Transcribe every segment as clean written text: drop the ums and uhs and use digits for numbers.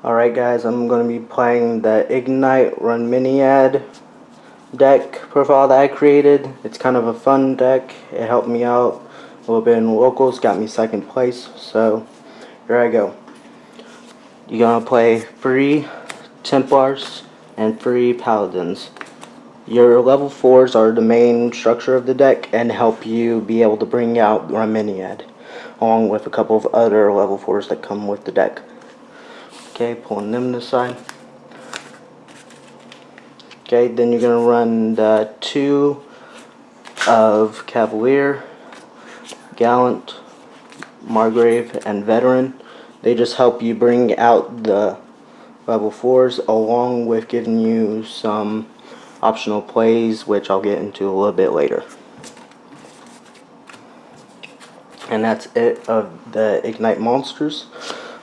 Alright guys, I'm going to be playing the Igknight Run Mini Ad deck profile that I created. It's kind of a fun deck. It helped me out a little bit in locals, got me second place. So here I go. You're going to play 3 Templars and 3 Paladins. Your level 4s are the main structure of the deck and help you be able to bring out Run Mini Ad, along with a couple of other level 4s that come with the deck. Okay, pulling them to the side. Okay, then you're going to run the 2 of Cavalier, Gallant, Margrave, and Veteran. They just help you bring out the level 4s along with giving you some optional plays, which I'll get into a little bit later. And that's it of the Igknight monsters.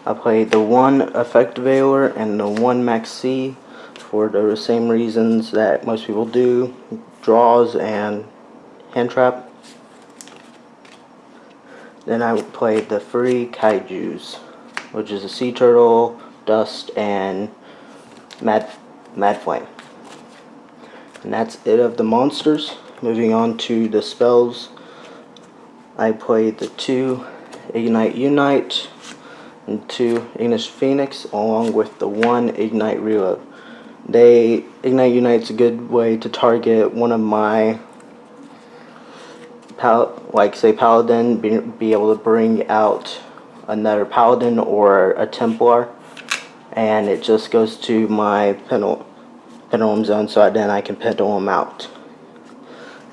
I played the 1 Effect Veiler and the 1 Max C for the same reasons that most people do, draws and hand trap. Then I played the 3 Kaijus, which is a Sea Turtle, Dust, and Mad Flame. And that's it of the monsters. Moving on to the spells, I played the 2 Igknight Unite and 2 Ignition Phoenix, along with the 1 Igknight Reload. Igknight Unite's a good way to target one of my Paladin, be able to bring out another Paladin or a Templar, and it just goes to my pendulum zone, so then I can pendulum out.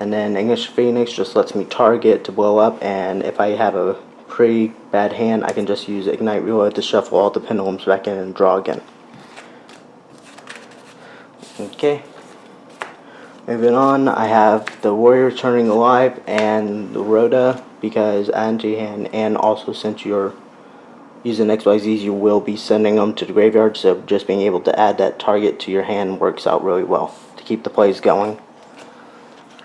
And then Ignition Phoenix just lets me target to blow up, and if I have a pretty bad hand, I can just use Igknight Reload to shuffle all the pendulums back in and draw again. Okay. Moving on, I have the Warrior Returning Alive and the Rhoda, because add to your hand, and also since you're using XYZs, you will be sending them to the graveyard, so just being able to add that target to your hand works out really well to keep the plays going.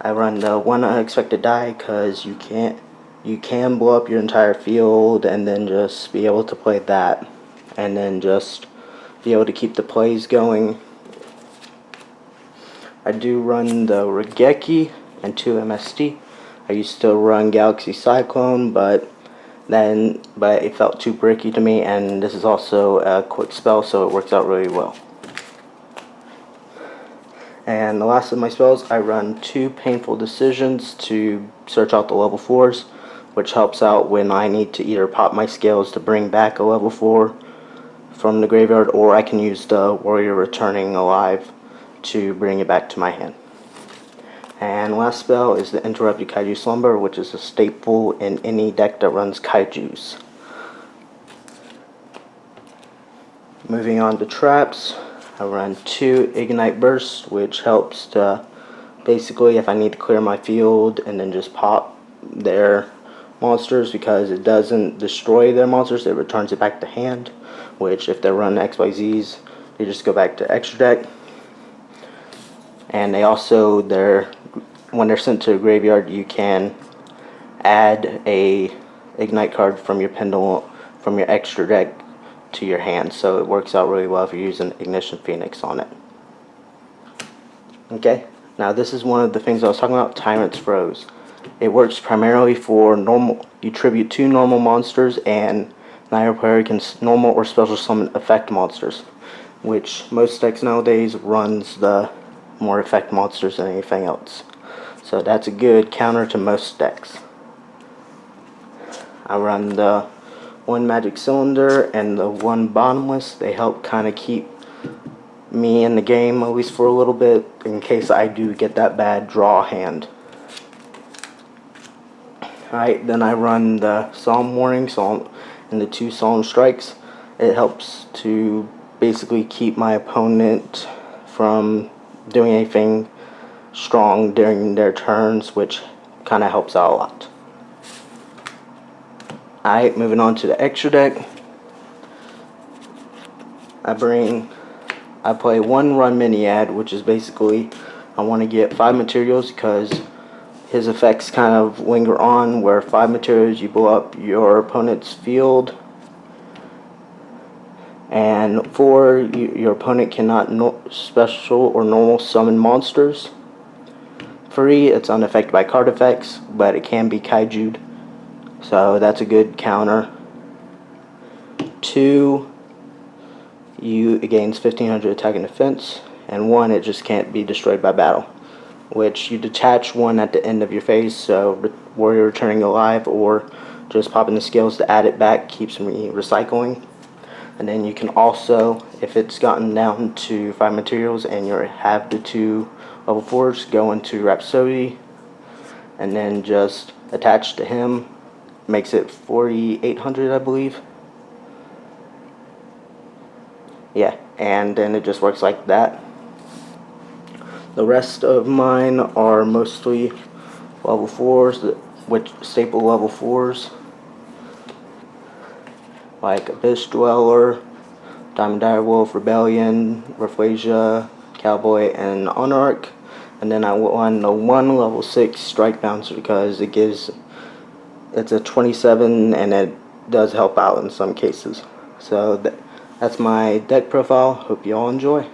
I run the 1 Unexpected Die because you can blow up your entire field and then just be able to play that, and then just be able to keep the plays going. I do run the Regeki and 2 MST. I used to run Galaxy Cyclone, but it felt too bricky to me, and this is also a quick spell, so it works out really well. And the last of my spells, I run 2 Painful Decisions to search out the level 4s, which helps out when I need to either pop my scales to bring back a level 4 from the graveyard, or I can use the Warrior Returning Alive to bring it back to my hand. And last spell is the Interrupted Kaiju Slumber, which is a staple in any deck that runs Kaijus. Moving on to traps, I run 2 Igknight Bursts, which helps to basically, if I need to clear my field and then just pop their monsters, because it doesn't destroy their monsters, it returns it back to hand, which if they run XYZs, they just go back to extra deck. And they also, when they're sent to a graveyard, you can add a Igknight card from your extra deck to your hand, so it works out really well if you're using Ignition Phoenix on it. Okay, now this is one of the things I was talking about, Tyrant's Froze. It works primarily for normal. You tribute 2 normal monsters, and neither player can normal or special summon effect monsters, which most decks nowadays runs the more effect monsters than anything else. So that's a good counter to most decks. I run the 1 Magic Cylinder and the 1 Bottomless. They help kind of keep me in the game, at least for a little bit, in case I do get that bad draw hand. Alright, then I run the Solemn Warning and the 2 Solemn Strikes. It helps to basically keep my opponent from doing anything strong during their turns, which kind of helps out a lot. Alright, moving on to the extra deck. I play 1 Run Mini Ad, which is basically, I want to get 5 materials because his effects kind of linger on, where 5 materials, you blow up your opponent's field, And 4, your opponent cannot special or normal summon monsters. 3, it's unaffected by card effects, but it can be kaiju'd, so that's a good counter. 2, it gains 1500 attack and defense, and 1, it just can't be destroyed by battle, which you detach 1 at the end of your phase, so warrior returning alive or just popping the skills to add it back keeps me recycling. And then you can also, if it's gotten down to 5 materials and you have the 2 level 4s, go into Rhapsody and then just attach to him. Makes it 4800, I believe. Yeah, and then it just works like that. The rest of mine are mostly level 4s, which staple level 4s. Like Abyss Dweller, Diamond Direwolf, Rebellion, Rafflesia, Cowboy, and Monarch. And then I won the 1 level 6 Strike Bouncer because it's a 27 and it does help out in some cases. So that's my deck profile. Hope you all enjoy.